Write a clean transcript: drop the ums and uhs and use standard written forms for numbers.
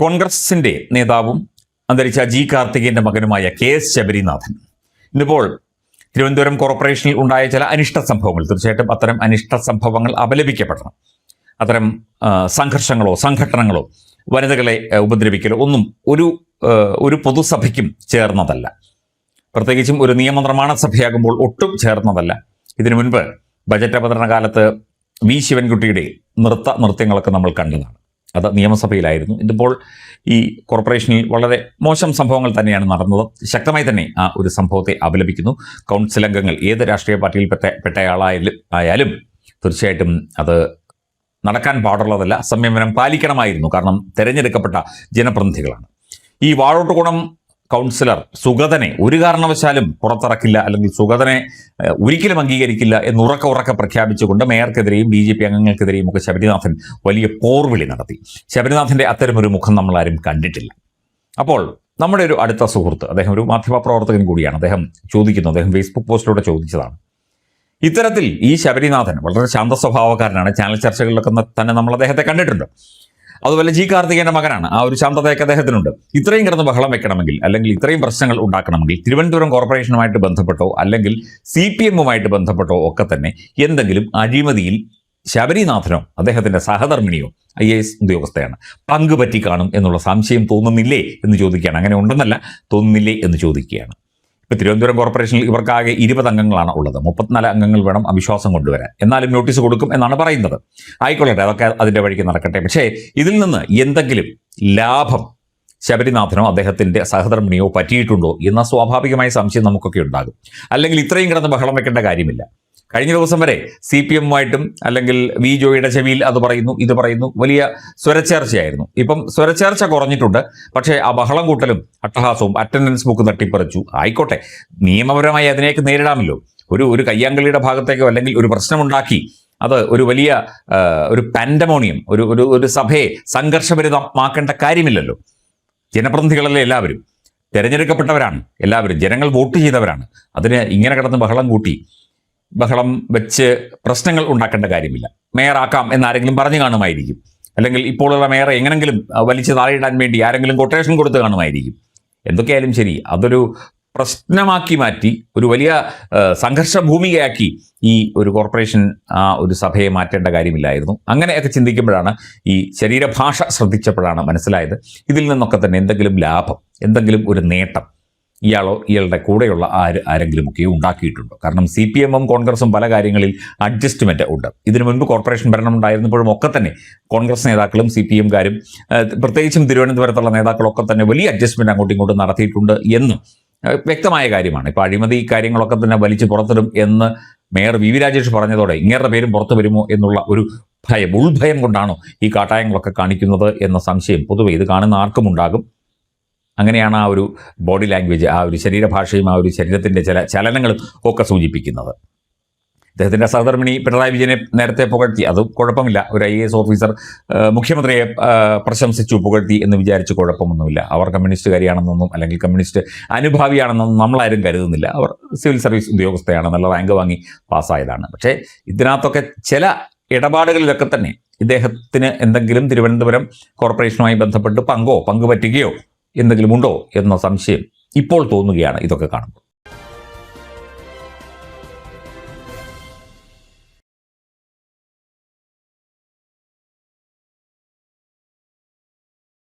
കോൺഗ്രസിന്റെ നേതാവും അന്തരിച്ച ജി കാർത്തികേയന്റെ മകനുമായ KS ശബരിനാഥൻ ഇന്നിപ്പോൾ തിരുവനന്തപുരം കോർപ്പറേഷനിൽ ഉണ്ടായ ചില അനിഷ്ട സംഭവങ്ങൾ, തീർച്ചയായിട്ടും അത്തരം അനിഷ്ട സംഭവങ്ങൾ അപലപിക്കപ്പെടണം. അത്തരം സംഘർഷങ്ങളോ സംഘടനകളോ വനിതകളെ ഉപദ്രവിക്കലോ ഒന്നും ഒരു പൊതുസഭയ്ക്കും ചേർന്നതല്ല. പ്രത്യേകിച്ചും ഒരു നിയമനിർമ്മാണ സഭയാകുമ്പോൾ ഒട്ടും ചേർന്നതല്ല. ഇതിനു മുൻപ് ബജറ്റ് അവതരണ കാലത്ത് വി ശിവൻകുട്ടിയുടെ നൃത്യങ്ങളൊക്കെ നമ്മൾ കണ്ടതാണ്. അത് നിയമസഭയിലായിരുന്നു. ഇതിപ്പോൾ ഈ കോർപ്പറേഷനിൽ വളരെ മോശം സംഭവങ്ങൾ തന്നെയാണ് നടന്നത്. ശക്തമായി തന്നെ ആ ഒരു സംഭവത്തെ അപലപിക്കുന്നു. കൗൺസിൽ അംഗങ്ങൾ ഏത് രാഷ്ട്രീയ പാർട്ടിയിൽ പെട്ടയാളായാലും തീർച്ചയായിട്ടും അത് നടക്കാൻ പാടുള്ളതല്ല. സംയമനം പാലിക്കണമായിരുന്നു. കാരണം തെരഞ്ഞെടുക്കപ്പെട്ട ജനപ്രതിനിധികളാണ്. ഈ വാഴോട്ടുകുണം കൗൺസിലർ സുഗതനെ ഒരു കാരണവശാലും പുറത്തിറക്കില്ല, അല്ലെങ്കിൽ സുഗതനെ ഒരിക്കലും അംഗീകരിക്കില്ല എന്ന് ഉറക്കെ പ്രഖ്യാപിച്ചുകൊണ്ട് മേയർക്കെതിരെയും BJP അംഗങ്ങൾക്കെതിരെയും ഒക്കെ ശബരിനാഥൻ വലിയ പോർവിളി നടത്തി. ശബരിനാഥന്റെ അത്തരമൊരു മുഖം നമ്മളാരും കണ്ടിട്ടില്ല. അപ്പോൾ നമ്മുടെ ഒരു അടുത്ത സുഹൃത്ത്, അദ്ദേഹം ഒരു മാധ്യമപ്രവർത്തകൻ കൂടിയാണ്, അദ്ദേഹം ഫേസ്ബുക്ക് പോസ്റ്റിലൂടെ ചോദിച്ചതാണ്, ഇത്തരത്തിൽ ഈ ശബരിനാഥൻ വളരെ ശാന്ത സ്വഭാവക്കാരനാണ്. ചാനൽ ചർച്ചകളിലൊക്കെ തന്നെ നമ്മൾ അദ്ദേഹത്തെ കണ്ടിട്ടുണ്ട്. അതുപോലെ ജി കാർത്തികേയന്റെ മകനാണ്. ആ ഒരു ശാന്തതയൊക്കെ അദ്ദേഹത്തിനുണ്ട്. ഇത്രയും കിടന്ന് ബഹളം വെക്കണമെങ്കിൽ, അല്ലെങ്കിൽ ഇത്രയും പ്രശ്നങ്ങൾ ഉണ്ടാക്കണമെങ്കിൽ തിരുവനന്തപുരം കോർപ്പറേഷനുമായിട്ട് ബന്ധപ്പെട്ടോ അല്ലെങ്കിൽ CPM-ഉമായിട്ട് ബന്ധപ്പെട്ടോ ഒക്കെ തന്നെ എന്തെങ്കിലും അഴിമതിയിൽ ശബരിനാഥനോ അദ്ദേഹത്തിന്റെ സഹധർമ്മിണിയോ IAS ഉദ്യോഗസ്ഥയാണ് പങ്കുപറ്റി കാണും എന്നുള്ള സംശയം തോന്നുന്നില്ലേ എന്ന് ചോദിക്കുകയാണ്. അങ്ങനെ ഉണ്ടെന്നല്ല, തോന്നുന്നില്ലേ എന്ന് ചോദിക്കുകയാണ്. ഇപ്പോൾ തിരുവനന്തപുരം കോർപ്പറേഷനിൽ ഇവർക്കാകെ 20 അംഗങ്ങളാണ് ഉള്ളത്. 34 അംഗങ്ങൾ വേണം അവിശ്വാസം കൊണ്ടുവരാൻ. എന്നാലും നോട്ടീസ് കൊടുക്കും എന്നാണ് പറയുന്നത്. ആയിക്കൊള്ളട്ടെ, അതൊക്കെ അതിൻ്റെ വഴിക്ക് നടക്കട്ടെ. പക്ഷേ ഇതിൽ നിന്ന് എന്തെങ്കിലും ലാഭം ശബരിനാഥനോ അദ്ദേഹത്തിൻ്റെ സഹധർമ്മിണിയോ പറ്റിയിട്ടുണ്ടോ എന്ന സ്വാഭാവികമായ സംശയം നമുക്കൊക്കെ ഉണ്ടാകും. അല്ലെങ്കിൽ ഇത്രയും കിടന്ന് ബഹളം വെക്കേണ്ട കാര്യമില്ല. കഴിഞ്ഞ ദിവസം വരെ CPM-ഉമായിട്ടും അല്ലെങ്കിൽ വി ജോയിയുടെ ചെവിയിൽ അത് പറയുന്നു ഇത് പറയുന്നു വലിയ സ്വരച്ചേർച്ചയായിരുന്നു. ഇപ്പം സ്വരച്ചേർച്ച കുറഞ്ഞിട്ടുണ്ട്. പക്ഷേ ആ ബഹളം കൂട്ടലും അട്ടഹാസവും അറ്റൻഡൻസ് ബുക്ക് തട്ടിപ്പറിച്ചു, ആയിക്കോട്ടെ, നിയമപരമായി അതിനെയൊക്കെ നേരിടാമല്ലോ. ഒരു കയ്യാങ്കളിയുടെ ഭാഗത്തേക്കോ അല്ലെങ്കിൽ ഒരു പ്രശ്നമുണ്ടാക്കി അത് ഒരു വലിയ ഒരു പാൻഡമോണിയം ഒരു സഭയെ സംഘർഷഭരിതമാക്കേണ്ട കാര്യമില്ലല്ലോ. ജനപ്രതിനിധികളല്ലേ എല്ലാവരും, തിരഞ്ഞെടുക്കപ്പെട്ടവരാണ് എല്ലാവരും, ജനങ്ങൾ വോട്ട് ചെയ്തവരാണ്. അതിന് ഇങ്ങനെ കിടന്ന് ബഹളം വെച്ച് പ്രശ്നങ്ങൾ ഉണ്ടാക്കേണ്ട കാര്യമില്ല. മേയറാക്കാം എന്നാരെങ്കിലും പറഞ്ഞു കാണുമായിരിക്കും. അല്ലെങ്കിൽ ഇപ്പോഴുള്ള മേയറെ എങ്ങനെങ്കിലും വലിച്ചു താഴെയിടാൻ വേണ്ടി ആരെങ്കിലും കൊട്ടേഷൻ കൊടുത്ത് കാണുമായിരിക്കും. എന്തൊക്കെയായാലും ശരി, അതൊരു പ്രശ്നമാക്കി മാറ്റി ഒരു വലിയ സംഘർഷ ഭൂമികയാക്കി ഈ ഒരു കോർപ്പറേഷൻ ആ ഒരു സഭയെ മാറ്റേണ്ട കാര്യമില്ലായിരുന്നു. അങ്ങനെയൊക്കെ ചിന്തിക്കുമ്പോഴാണ്, ഈ ശരീരഭാഷ ശ്രദ്ധിച്ചപ്പോഴാണ് മനസ്സിലായത്, ഇതിൽ നിന്നൊക്കെ തന്നെ എന്തെങ്കിലും ലാഭം, എന്തെങ്കിലും ഒരു നേട്ടം ഇയാളോ ഇയാളുടെ കൂടെയുള്ള ആരെങ്കിലുമൊക്കെ ഉണ്ടാക്കിയിട്ടുണ്ടോ. കാരണം CPM-ഉം കോൺഗ്രസും പല കാര്യങ്ങളിൽ അഡ്ജസ്റ്റ്മെൻറ്റ് ഉണ്ട്. ഇതിനു മുൻപ് കോർപ്പറേഷൻ ഭരണം ഉണ്ടായിരുന്നപ്പോഴും ഒക്കെ തന്നെ കോൺഗ്രസ് നേതാക്കളും CPM-കാരും പ്രത്യേകിച്ചും തിരുവനന്തപുരത്തുള്ള നേതാക്കളൊക്കെ തന്നെ വലിയ അഡ്ജസ്റ്റ്മെൻറ്റ് അങ്ങോട്ടും ഇങ്ങോട്ടും നടത്തിയിട്ടുണ്ട് എന്ന് വ്യക്തമായ കാര്യമാണ്. ഇപ്പോൾ അഴിമതി കാര്യങ്ങളൊക്കെ തന്നെ വലിച്ചു പുറത്തിടും എന്ന് മേയർ VV രാജേഷ് പറഞ്ഞതോടെ ഇങ്ങേരുടെ പേരും പുറത്തു വരുമോ എന്നുള്ള ഒരു ഉൾഭയം കൊണ്ടാണോ ഈ കാട്ടായങ്ങളൊക്കെ കാണിക്കുന്നത് എന്ന സംശയം പൊതുവെ ഇത് കാണുന്ന ആർക്കും ഉണ്ടാകും. അങ്ങനെയാണ് ആ ഒരു ബോഡി ലാംഗ്വേജ്, ആ ഒരു ശരീരഭാഷയും ആ ഒരു ശരീരത്തിൻ്റെ ചില ചലനങ്ങളും ഒക്കെ സൂചിപ്പിക്കുന്നത്. അദ്ദേഹത്തിൻ്റെ സഹധർമ്മിണി പിണറായി വിജയനെ നേരത്തെ പുകഴ്ത്തി, അതും കുഴപ്പമില്ല. ഒരു IAS ഓഫീസർ മുഖ്യമന്ത്രിയെ പ്രശംസിച്ചു പുകഴ്ത്തി എന്ന് വിചാരിച്ച് കുഴപ്പമൊന്നുമില്ല. അവർ കമ്മ്യൂണിസ്റ്റുകാരിയാണെന്നൊന്നും അല്ലെങ്കിൽ കമ്മ്യൂണിസ്റ്റ് അനുഭാവിയാണെന്നൊന്നും നമ്മളാരും കരുതുന്നില്ല. അവർ സിവിൽ സർവീസ് ഉദ്യോഗസ്ഥയാണ്, നല്ല റാങ്ക് വാങ്ങി പാസ്സായതാണ്. പക്ഷേ ഇതിനകത്തൊക്കെ ചില ഇടപാടുകളിലൊക്കെ തന്നെ ഇദ്ദേഹത്തിന് എന്തെങ്കിലും തിരുവനന്തപുരം കോർപ്പറേഷനുമായി ബന്ധപ്പെട്ട് പങ്കുപറ്റുകയോ എന്തെങ്കിലും ഉണ്ടോ എന്ന സംശയം ഇപ്പോൾ തോന്നുകയാണ് ഇതൊക്കെ കാണുമ്പോൾ.